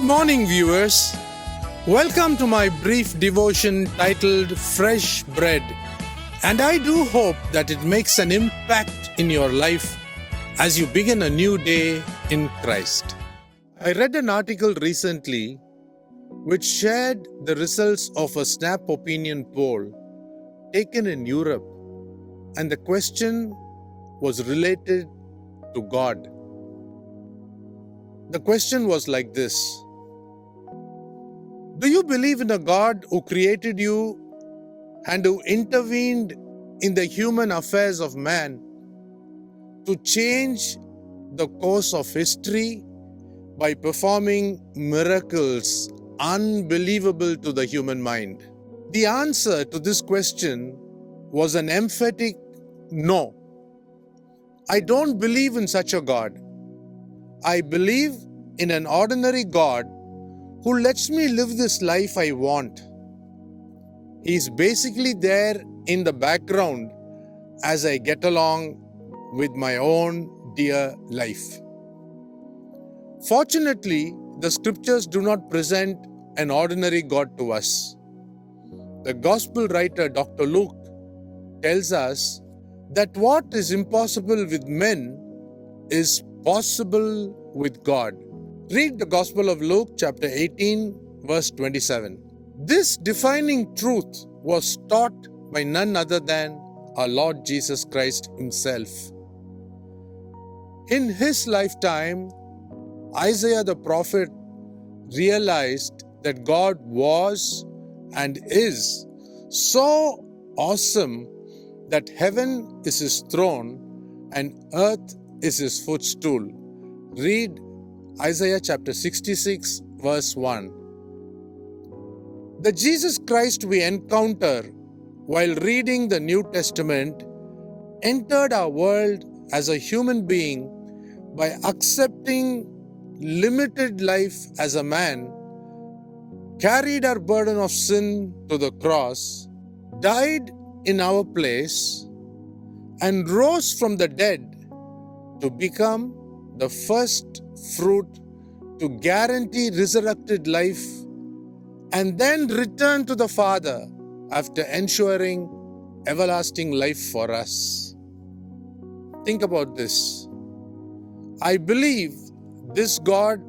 morning, viewers. Welcome to my brief devotion titled Freshbread. And I do hope that it makes an impact in your life as you begin a new day in Christ. I read an article recently which shared the results of a Snap opinion poll taken in Europe, and the question was related to God. The question was like this: do you believe in a God who created you and who intervened in the human affairs of man to change the course of history by performing miracles unbelievable to the human mind? The answer to this question was an emphatic no. I don't believe in such a God. I believe in an ordinary God who lets me live this life I want. He's basically there in the background as I get along with my own dear life. Fortunately, the scriptures do not present an ordinary God to us. The gospel writer Dr. Luke tells us that what is impossible with men is possible with God. Read the Gospel of Luke chapter 18 verse 27. This defining truth was taught by none other than our Lord Jesus Christ himself. In his lifetime, Isaiah the prophet realized that God was and is so awesome that heaven is his throne and earth is his footstool. Read Isaiah chapter 66 verse 1. The Jesus Christ we encounter while reading the New Testament entered our world as a human being by accepting limited life as a man, carried our burden of sin to the cross, died in our place, and rose from the dead to become the first fruit to guarantee resurrected life, and then return to the Father after ensuring everlasting life for us. Think about this. I believe this God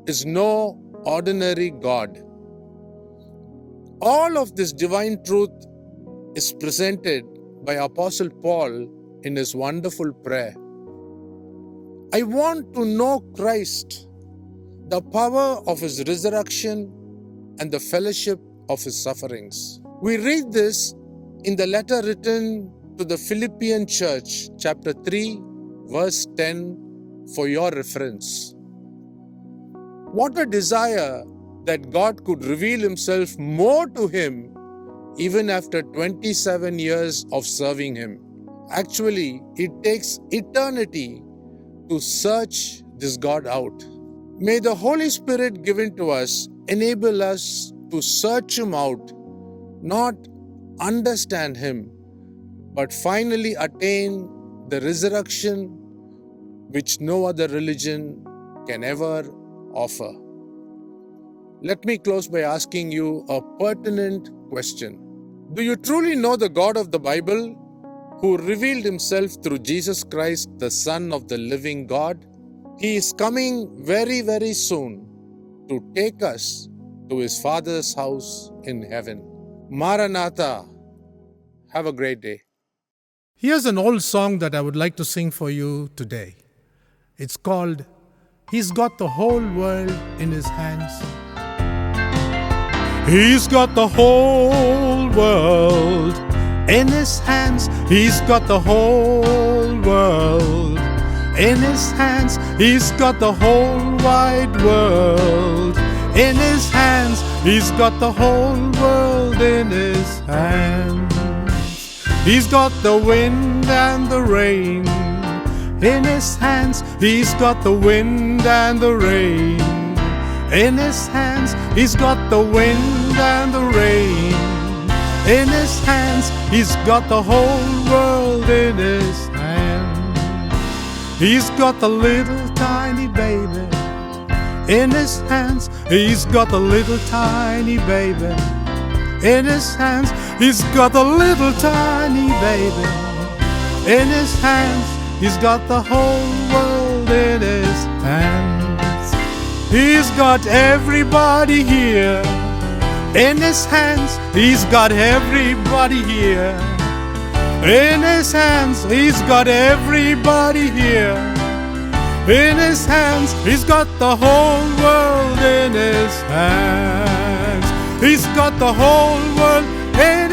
is no ordinary God. All of this divine truth is presented by Apostle Paul in his wonderful prayer. I want to know Christ, the power of his resurrection and the fellowship of his sufferings. We read this in the letter written to the Philippian church, chapter 3, verse 10, for your reference. What a desire that God could reveal himself more to him even after 27 years of serving him. Actually, it takes eternity to search this God out. May the Holy Spirit given to us enable us to search him out, not understand him, but finally attain the resurrection which no other religion can ever offer. Let me close by asking you a pertinent question. Do you truly know the God of the Bible, who revealed himself through Jesus Christ, the Son of the living God? He is coming very, very soon to take us to his Father's house in heaven. Maranatha. Have a great day. Here's an old song that I would like to sing for you today. It's called He's Got the Whole World in His Hands. He's got the whole world in his hands. He's got the whole world in his hands. He's got the whole wide world in his hands. He's got the whole world in his hands. He's got the wind and the rain in his hands. He's got the wind and the rain in his hands. He's got the wind and the rain in his hands. He's got the whole world in his hands. He's got the little tiny baby In his hands, he's got a little tiny baby. In his hands, he's got a little tiny baby. In his hands, he's got the whole world in his hands. He's got everybody here. In his hands, he's got everybody here. In his hands, he's got everybody here. In his hands, he's got the whole world in his hands. He's got the whole world in